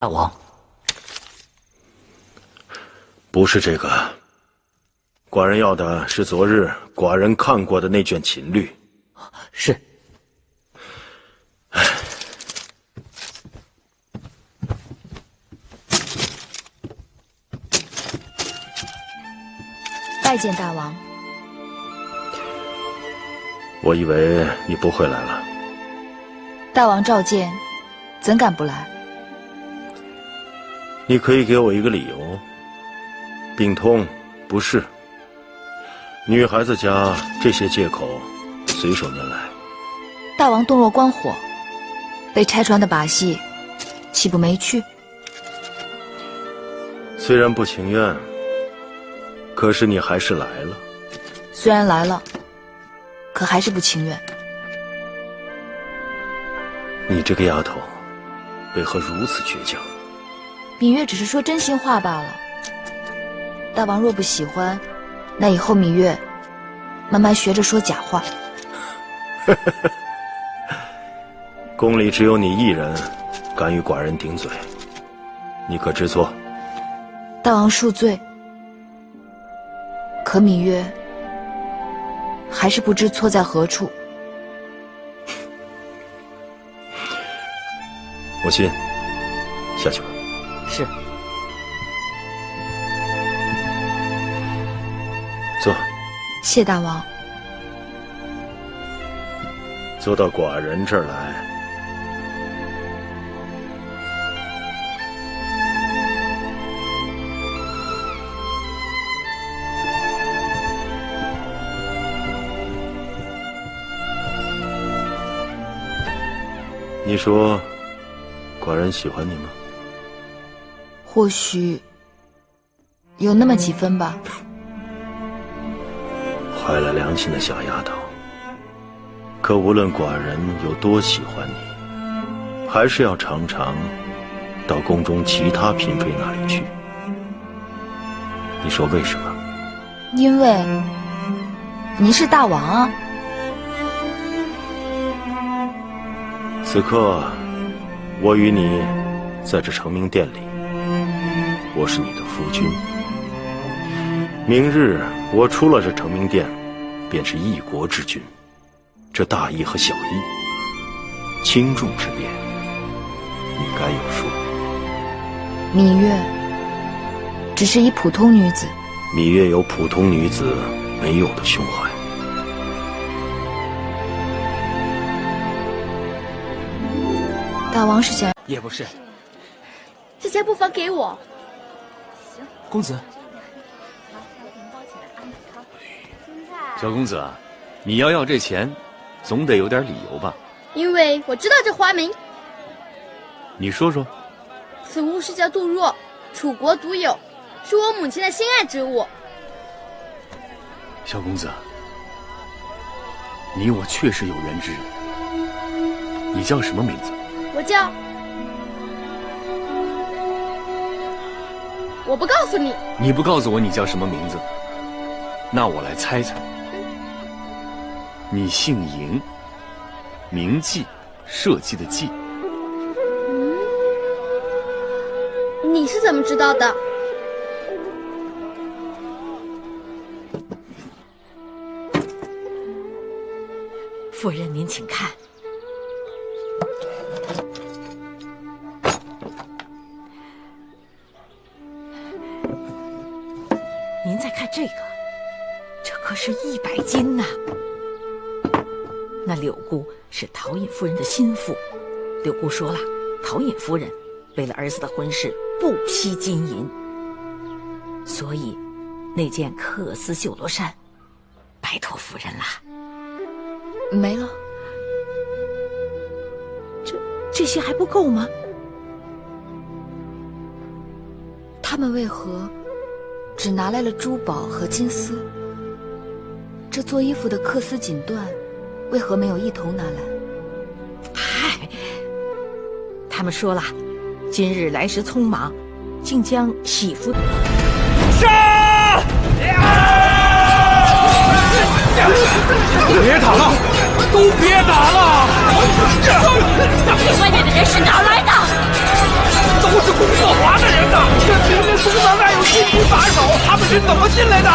大王，不是这个，寡人要的是昨日寡人看过的那卷秦律。是。拜见大王。我以为你不会来了。大王召见，怎敢不来？你可以给我一个理由。病痛、不适，女孩子家这些借口随手拈来。大王洞若观火，被拆穿的把戏，岂不没趣？虽然不情愿，可是你还是来了。虽然来了，可还是不情愿。你这个丫头，为何如此倔强？芈月只是说真心话罢了。大王若不喜欢，那以后芈月慢慢学着说假话。宫里只有你一人敢与寡人顶嘴，你可知错？大王恕罪。可芈月还是不知错在何处。我信，下去吧。是。坐。谢大王。坐到寡人这儿来。你说，寡人喜欢你吗？或许有那么几分吧。坏了良心的小丫头。可无论寡人有多喜欢你，还是要常常到宫中其他嫔妃那里去。你说为什么？因为您是大王啊。此刻，我与你在这承明殿里，我是你的夫君。明日我出了这承明殿，便是一国之君。这大义和小义、轻重之别，你该有数。芈月只是一普通女子。芈月有普通女子没有的胸怀。大王是想……也不是。这钱不妨给我。行。公子。小公子啊，你要这钱，总得有点理由吧？因为我知道这花名。你说说。此物是叫杜若，楚国独有，是我母亲的心爱之物。小公子，你我确实有缘之人。你叫什么名字？我叫……我不告诉你。你不告诉我你叫什么名字，那我来猜猜。你姓嬴，铭记，社稷的稷。你是怎么知道的？夫人，您请看。您再看这个，这可是100斤呐！那柳姑是陶尹夫人的心腹，柳姑说了，陶尹夫人为了儿子的婚事不惜金银，所以那件缂丝绣罗衫拜托夫人了。没了。这些还不够吗？他们为何只拿来了珠宝和金丝？这做衣服的缂丝锦缎为何没有一同拿来？嗨，他们说了，今日来时匆忙，竟将喜服杀！别打了，都别打了！外面的人是哪来的？都是龚作华的人呐！这明明东南外有禁军把守，他们是怎么进来的？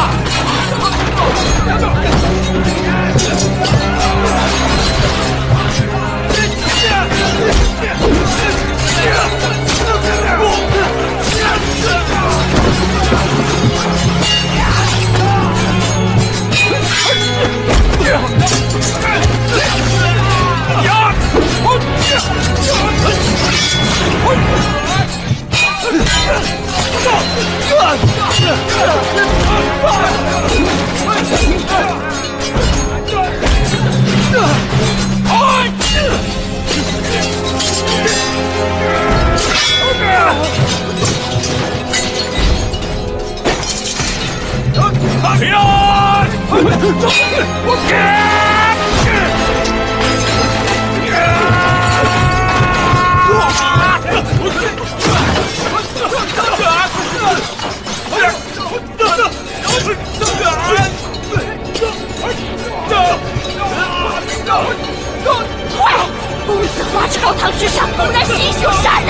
公子华朝堂之上公然行凶杀人，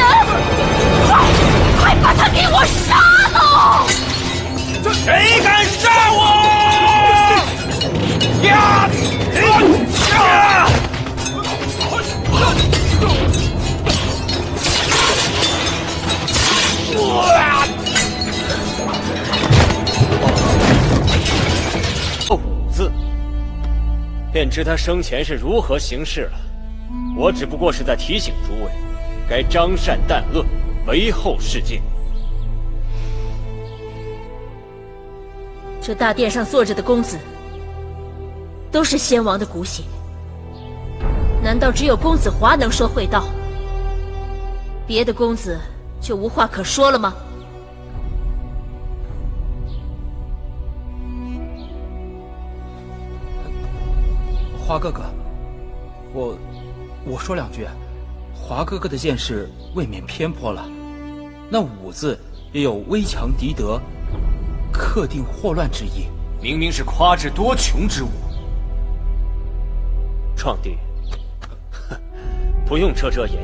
快把他给我杀了！谁敢杀我？呀！五字，便知他生前是如何行事了。我只不过是在提醒诸位，该张善淡恶，为后世戒。这大殿上坐着的公子，都是先王的骨血。难道只有公子华能说会道，别的公子就无话可说了吗？华哥哥，我说两句。华哥哥的见识未免偏颇了，那五字也有危强敌得、克定祸乱之意，明明是夸智多穷之物。创帝，不用遮遮掩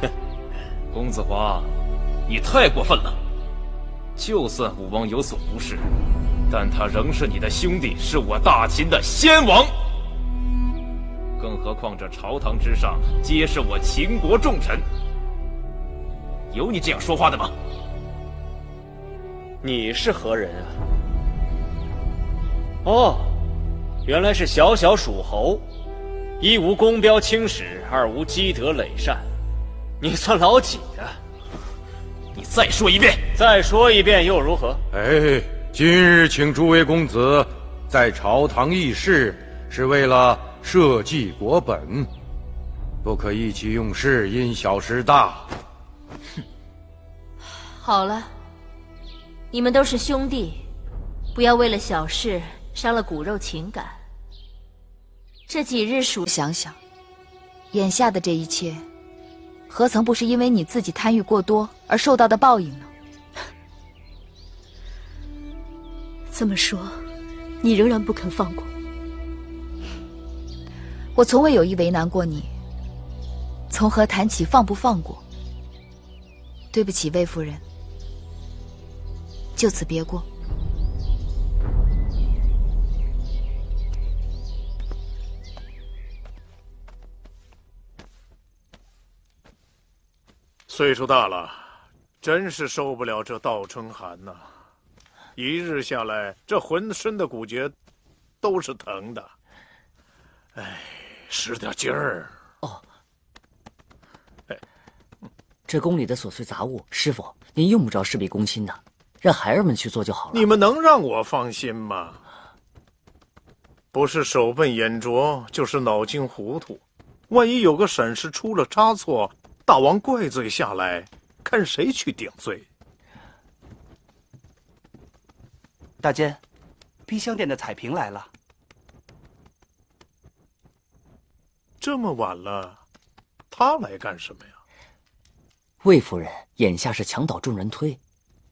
掩。公子华，你太过分了！就算武王有所不是，但他仍是你的兄弟，是我大秦的先王。更何况这朝堂之上皆是我秦国重臣，有你这样说话的吗？你是何人啊？哦，原来是小小蜀侯，一无公标青史，二无积德累善，你算老几啊？你再说一遍！再说一遍又如何？哎，今日请诸位公子在朝堂议事，是为了社稷国本，不可意气用事，因小失大。好了，你们都是兄弟，不要为了小事伤了骨肉情感。这几日想想，眼下的这一切，何曾不是因为你自己贪欲过多而受到的报应呢？这么说，你仍然不肯放过我从未有意为难过你，从何谈起放不放过？对不起，魏夫人，就此别过。岁数大了，真是受不了这倒春寒呐！一日下来，这浑身的骨节都是疼的。哎，使点劲儿。哦，这宫里的琐碎杂物，师傅您用不着事必躬亲的，让孩儿们去做就好了。你们能让我放心吗？不是手笨眼拙，就是脑筋糊涂。万一有个审事出了差错，大王怪罪下来，看谁去顶罪。大监，冰箱店的彩屏来了。这么晚了，他来干什么呀？魏夫人眼下是墙倒众人推，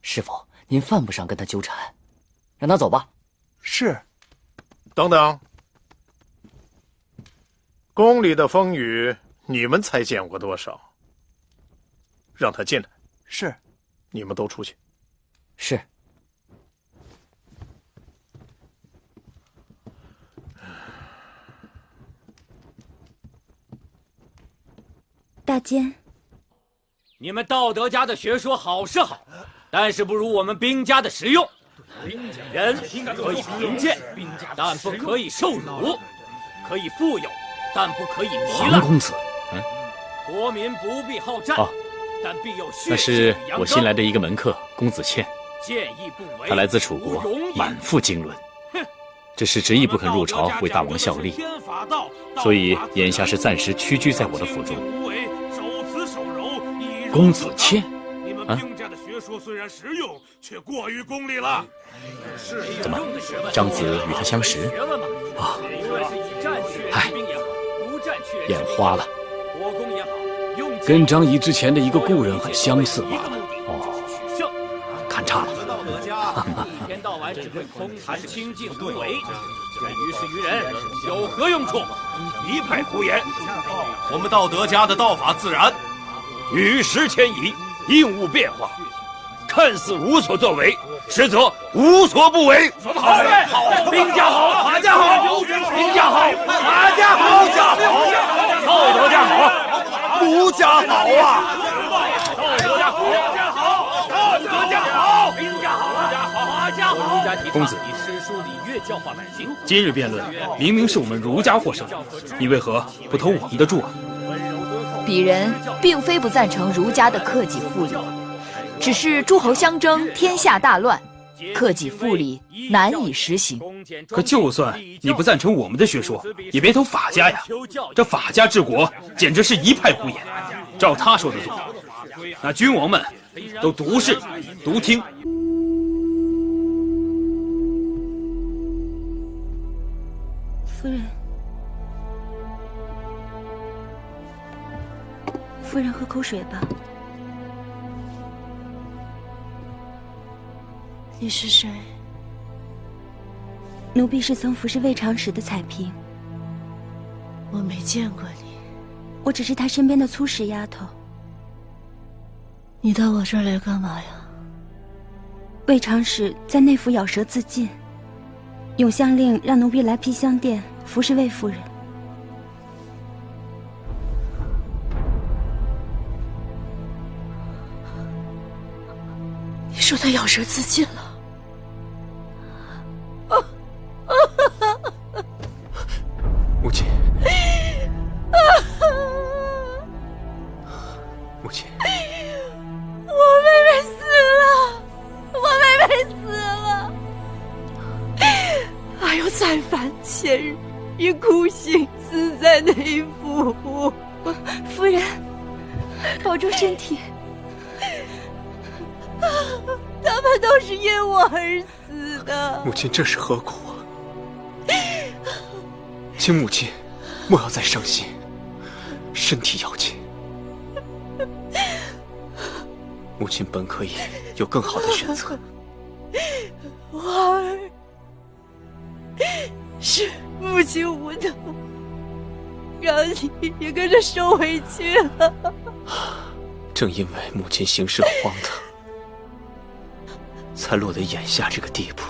师傅您犯不上跟他纠缠，让他走吧。是。等等，宫里的风雨，你们才见过多少？让他进来。是。你们都出去。是。大监，你们道德家的学说好是好，但是不如我们兵家的实用。人可以贫贱，但不可以受辱；可以富有，但不可以糜烂。黄公子，国民不必好战，但必有血气那是阳刚。我新来的一个门客，公子倩。见义不为，他来自楚国，满腹经纶，只是执意不肯入朝为大王效力，所以眼下是暂时屈居在我的府中。公子倩，你们兵家的学说虽然实用，却过于功利了。怎么，张子与他相识？啊，嗨，眼花了。跟张仪之前的一个故人很相似罢了。哦，看差了。一天到晚只会空谈清净无为，这于事于人有何用处？一派胡言！我们道德家的道法自然，与时迁移，应物变化，看似无所作为，实则无所不为。说得好，好，兵家好，法家好，兵家好，法家好，道德家好，儒家好啊！道德家好，道德家好，兵家好，法家好。公子，以诗书礼乐教化百姓。今日辩论明明是我们儒家获胜，你为何不投我们的注啊？鄙人并非不赞成儒家的克己复礼，只是诸侯相争，天下大乱，克己复礼难以实行。可就算你不赞成我们的学说，也别投法家呀！这法家治国简直是一派胡言。照他说的做，那君王们都独视独听。夫人，夫人喝口水吧。你是谁？奴婢是曾服侍魏长史的彩萍。我没见过你。我只是他身边的粗使丫头。你到我这儿来干嘛呀？魏长史在内府咬舌自尽，永相令让奴婢来披香殿服侍魏夫人。你说他咬舌自尽了？母亲，母亲，我妹妹死了，我妹妹死了。还有彩凡前日因哭醒死在内府。夫人，保重身体。他们都是因我而死的。母亲这是何苦啊？请母亲莫要再伤心，身体要紧。母亲本可以有更好的选择。花儿，是母亲无能，让你也跟着受委屈了。正因为母亲行事荒唐，才落得眼下这个地步。